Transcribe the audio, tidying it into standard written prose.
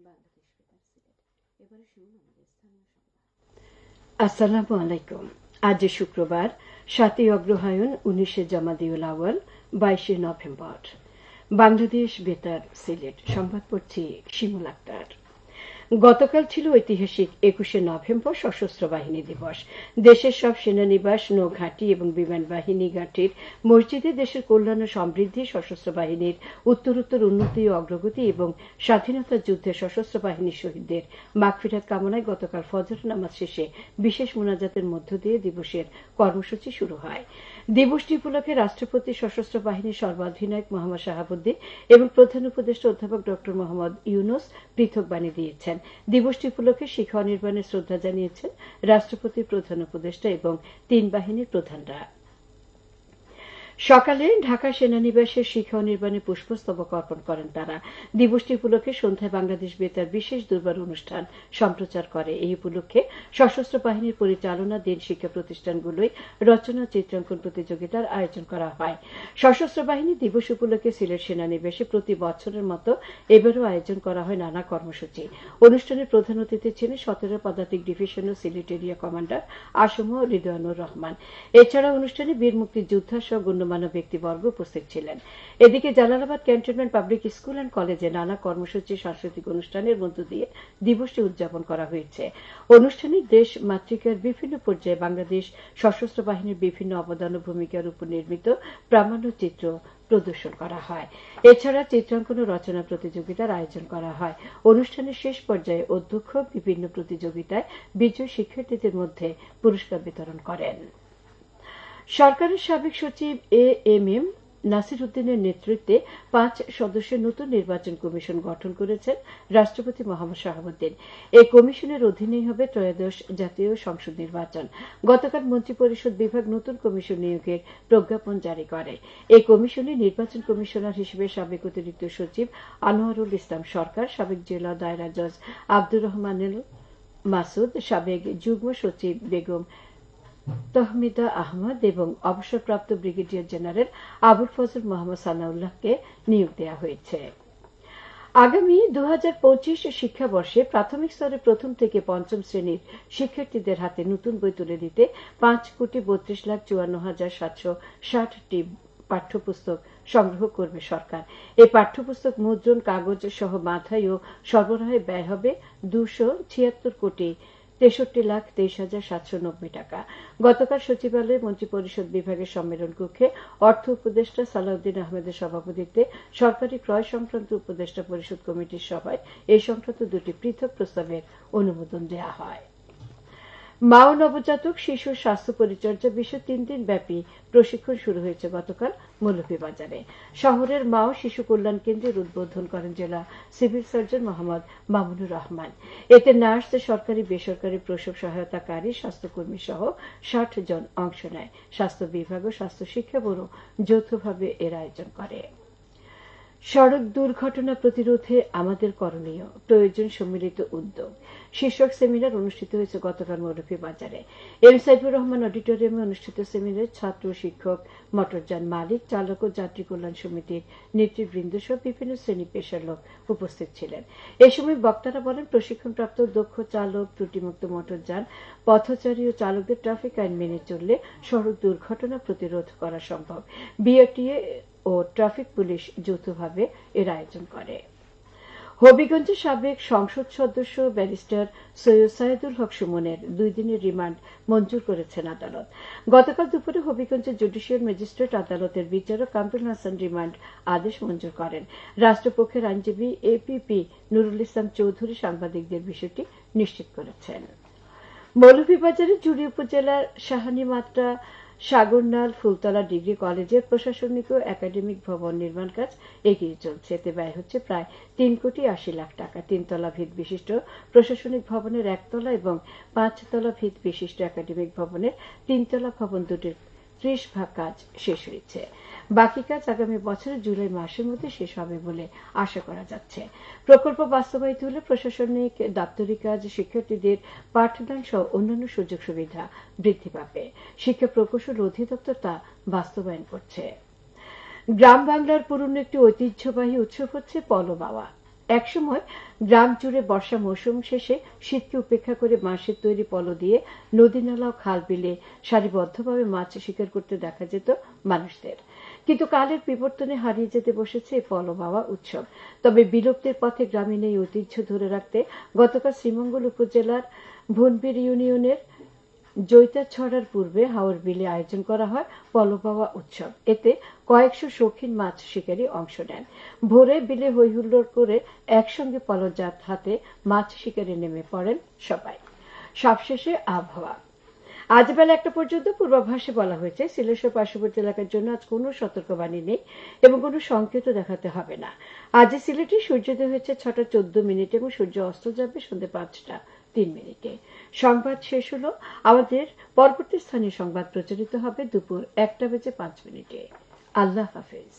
বাংলাদেশ বেতার সিলেট। এবারে শুনুন আমাদের স্থানীয় সংবাদ। আসসালামু আলাইকুম। আজ শুক্রবার 7 অগ্রহায়ণ 19 জামাদিউল আউয়াল 22 নভেম্বর। বাংলাদেশ বেতার সিলেট সংবাদ পড়ছি শিমুল আক্তার। গতকাল ছিল ঐতিহাসিক 21 নভেম্বর সশস্ত্র বাহিনী দিবস। দেশের সব সেনানিবাস, নৌঘাঁটি এবং বিমান বাহিনী ঘাঁটির মসজিদে দেশের কল্যাণ ও সমৃদ্ধি, সশস্ত্র বাহিনীর উত্তরোত্তর উন্নতি ও অগ্রগতি এবং স্বাধীনতা যুদ্ধে সশস্ত্র বাহিনীর শহীদদের মাগফিরাত কামনায় গতকাল ফজর নামাজ শেষে বিশেষ মোনাজাতের মধ্য দিয়ে দিবসের কর্মসূচি শুরু হয়। দিবসটি উপলক্ষে রাষ্ট্রপতি, সশস্ত্র বাহিনীর সর্বাধিনায়ক মোহাম্মদ শাহাবুদ্দিন এবং প্রধান উপদেষ্টা অধ্যাপক ড মোহাম্মদ ইউনূস পৃথক বাণী দিয়েছেন। দিবসটি উপলক্ষে শিখা অনির্বাণে শ্রদ্ধা জানিয়েছেন রাষ্ট্রপতি, প্রধান উপদেষ্টা এবং 3 বাহিনীর প্রধানরা। সকালে ঢাকা সেনানিবাসের শিখা অনির্বাণে পুষ্পস্তবক অর্পণ করেন তারা। দিবসটি উপলক্ষে সন্ধ্যায় বাংলাদেশ বেতার বিশেষ দুর্বার অনুষ্ঠান সম্প্রচার করে। এই উপলক্ষে সশস্ত্র বাহিনীর পরিচালনাধীন শিক্ষা প্রতিষ্ঠানগুলোয় রচনা চিত্রাঙ্কন প্রতিযোগিতার আয়োজন করা হয়। সশস্ত্র বাহিনী দিবস উপলক্ষে সিলেট সেনানিবাসে প্রতি বছরের মতো এবারও আয়োজন করা হয় নানা কর্মসূচি। অনুষ্ঠানে প্রধান অতিথি ছিলেন 17 পদাতিক ডিভিশন ও সিলেট এরিয়া কমান্ডার আসম রিদওয়ানুর রহমান। এছাড়া অনুষ্ঠানে বীর মুক্তিযোদ্ধা সহ গণ্যমান্য ব্যক্তিবর্গ উপস্থিত ছিলেন। এদিকে Jalalabad cantonment public school and কলেজে নানা কর্মসূচি, সাংস্কৃতিক অনুষ্ঠানের মধ্য দিয়ে দিবসটি উদযাপন করা হয়েছে। অনুষ্ঠানে দেশ মাতৃকার বিভিন্ন পর্যায়ে বাংলাদেশ সশস্ত্র বাহিনীর বিভিন্ন অবদান ও ভূমিকার উপর নির্মিত প্রামাণ্যচিত্র প্রদর্শন করা হয়। এছাড়া চিত্রাঙ্কন ও রচনা প্রতিযোগিতার আয়োজন করা হয়। অনুষ্ঠানের শেষ পর্যায়ে অধ্যক্ষ বিভিন্ন প্রতিযোগিতায় বিজয়ী শিক্ষার্থীদের মধ্যে পুরস্কার বিতরণ করেন। সরকারের সাবেক সচিব এএমএম নাসির উদ্দিনের নেতৃত্বে 5 সদস্যের নতুন নির্বাচন কমিশন গঠন করেছেন রাষ্ট্রপতি মোহাম্মদ শাহাবুদ্দিন। এই কমিশনের অধীনেই হবে ত্রয়োদশ জাতীয় সংসদ নির্বাচন। গতকাল মন্ত্রিপরিষদ বিভাগ নতুন কমিশন নিয়োগের প্রজ্ঞাপন জারি করে। এই কমিশনে নির্বাচন কমিশনার হিসেবে সাবেক অতিরিক্ত সচিব আনোয়ারুল ইসলাম সরকার, সাবেক জেলা দায়রা জজ আব্দুর রহমানুল মাসুদ, সাবেক যুগ্ম সচিব বেগম তহমিদা আহমদ এবং অবসরপ্রাপ্ত ব্রিগেডিয়ার জেনারেল আবুল ফজল মোহাম্মদ সানাউল্লাহকে নিয়োগ দেওয়া হয়েছে। আগামী 2025 শিক্ষাবর্ষে প্রাথমিক স্তরে প্রথম থেকে পঞ্চম শ্রেণীর শিক্ষার্থীদের হাতে নতুন বই তুলে দিতে 5,32,54,760টি পাঠ্যপুস্তক সংগ্রহ করবে সরকার। এই পাঠ্যপুস্তক মুদ্রণ, কাগজ সহ মাথায় ও সরবরাহে ব্যয় হবে 276,63,23,790 টাকা। গতকাল সচিবালয়ে মন্ত্রিপরিষদ বিভাগের সম্মেলন কক্ষে অর্থ উপদেষ্টা সালাউদ্দিন আহমেদের সভাপতিত্বে সরকারি ক্রয় সংক্রান্ত উপদেষ্টা পরিষদ কমিটির সভায় এই সংক্রান্ত 2টি পৃথক প্রস্তাবের অনুমোদন দেওয়া হয়। মা ও নবজাতক শিশু স্বাস্থ্য পরিচর্যা বিষয়ে 3 দিন ব্যাপী প্রশিক্ষণ শুরু হয়েছে গতকাল মৌলভীবাজারে। শহরের মা ও শিশু কল্যাণ কেন্দ্রের উদ্বোধন করেন জেলা সিভিল সার্জন মোহাম্মদ মামুনুর রহমান। এতে নার্স, সরকারি বেসরকারি প্রসব সহায়তাকারী, স্বাস্থ্যকর্মী সহ 60 জন অংশ নেয়। স্বাস্থ্য বিভাগ ও স্বাস্থ্য শিক্ষা ব্যুরো যৌথভাবে এর আয়োজন করে। সড়ক দুর্ঘটনা প্রতিরোধে আমাদের করণীয়, প্রয়োজন সম্মিলিত উদ্যোগ শীর্ষক সেমিনার অনুষ্ঠিত হয়েছে গতকাল মৌলভীবাজারে। এম সাইফুর রহমান অডিটোরিয়ামে অনুষ্ঠিত সেমিনারে ছাত্র, শিক্ষক, মোটরযান মালিক, চালক ও যাত্রী কল্যাণ সমিতির নেতৃবৃন্দ সহ বিভিন্ন শ্রেণী পেশার লোক উপস্থিত ছিলেন। এ সময় বক্তারা বলেন, প্রশিক্ষণপ্রাপ্ত দক্ষ চালক, ত্রুটিমুক্ত মোটরযান, পথচারী ও চালকদের ট্রাফিক আইন মেনে চললে সড়ক দুর্ঘটনা প্রতিরোধ করা সম্ভব। বিআরটিএ ও ট্রাফিক পুলিশ যৌথভাবে এর আয়োজন করে। হবিগঞ্জের সাবেক সংসদ সদস্য ব্যারিস্টার সৈয়দ সাইদুল হক সুমনের 2 দিনের রিমান্ড মঞ্জুর করেছেন আদালত। গতকাল দুপুরে হবিগঞ্জের জুডিশিয়াল ম্যাজিস্ট্রেট আদালতের বিচারক কামরুল হাসান রিমান্ড আদেশ মঞ্জুর করেন। রাষ্ট্রপক্ষের আইনজীবী এপিপি নুরুল ইসলাম চৌধুরী সাংবাদিকদের বিষয়টি নিশ্চিত করেছেন। মৌলভীবাজারের জুড়ি উপজেলার শাহানীমাত্রা সাগরনাল ফুলতলা ডিগ্রি কলেজের প্রশাসনিক ও একাডেমিক ভবন নির্মাণ কাজ এগিয়ে চলছে। এতে ব্যয় হচ্ছে প্রায় 3,80,00,000 টাকা। 3 তলা ভিত বিশিষ্ট প্রশাসনিক ভবনের 1 তলা এবং 5 তলা ভিত বিশিষ্ট একাডেমিক ভবনের 3 তলা ভবন দুটির 30% কাজ শেষ হয়েছে। বাকি কাজ আগামী বছরের জুলাই মাসের মধ্যে শেষ হবে বলে আশা করা যাচ্ছে। প্রকল্প বাস্তবায়িত হলে প্রশাসনিক দাপ্তরিক কাজ, শিক্ষার্থীদের পাঠদান সহ অন্যান্য সুযোগ সুবিধা বৃদ্ধি পাবে। শিক্ষা প্রকৌশল অধিদপ্তর তা বাস্তবায়ন করছে। গ্রাম বাংলার পুরনো একটি ঐতিহ্যবাহী উৎসব হচ্ছে পলো বাওয়া। একসময় গ্রাম জুড়ে বর্ষা মৌসুম শেষে শীতকে উপেক্ষা করে বাঁশের তৈরি পলো দিয়ে নদী নালা ও খাল বিলে সারিবদ্ধভাবে মাছ শিকার করতে দেখা যেত মানুষদের। কিন্তু কালের বিবর্তনে হারিয়ে যেতে বসেছে এই পলো বাওয়া উৎসব। তবে বিলুপ্তির পথে গ্রামীণ এই ঐতিহ্য ধরে রাখতে গতকাল শ্রীমঙ্গল উপজেলার ভুনবির ইউনিয়নের জৈতাছড়ার পূর্বে হাওর বিলে আয়োজন করা হয় পলো বাওয়া উৎসব। এতে কয়েকশো শৌখিন মাছ শিকারী অংশ নেন। ভোরে বিলে হইহুল্লোড় করে একসঙ্গে পলোজাত হাতে মাছ শিকারে নেমে পড়েন সবাই। সবশেষে আবহাওয়া। আজ বেলা 1টা পর্যন্ত পূর্বাভাসে বলা হয়েছে সিলেট সহ পার্শ্ববর্তী এলাকার জন্য আজ কোনো সতর্কবাণী নেই এবং কোনো সংকেত দেখাতে হবে না। আজ সিলেটে সূর্যোদয় হয়েছে 6টা 14 মিনিটে এবং সূর্য অস্ত যাবে সন্ধ্যে 5টা 3 মিনিটে। সংবাদ শেষ হলো। আমাদের পরবর্তী স্থানীয় সংবাদ প্রচারিত হবে দুপুর 1টা বেজে 5 মিনিটে। আল্লাহ হাফেজ।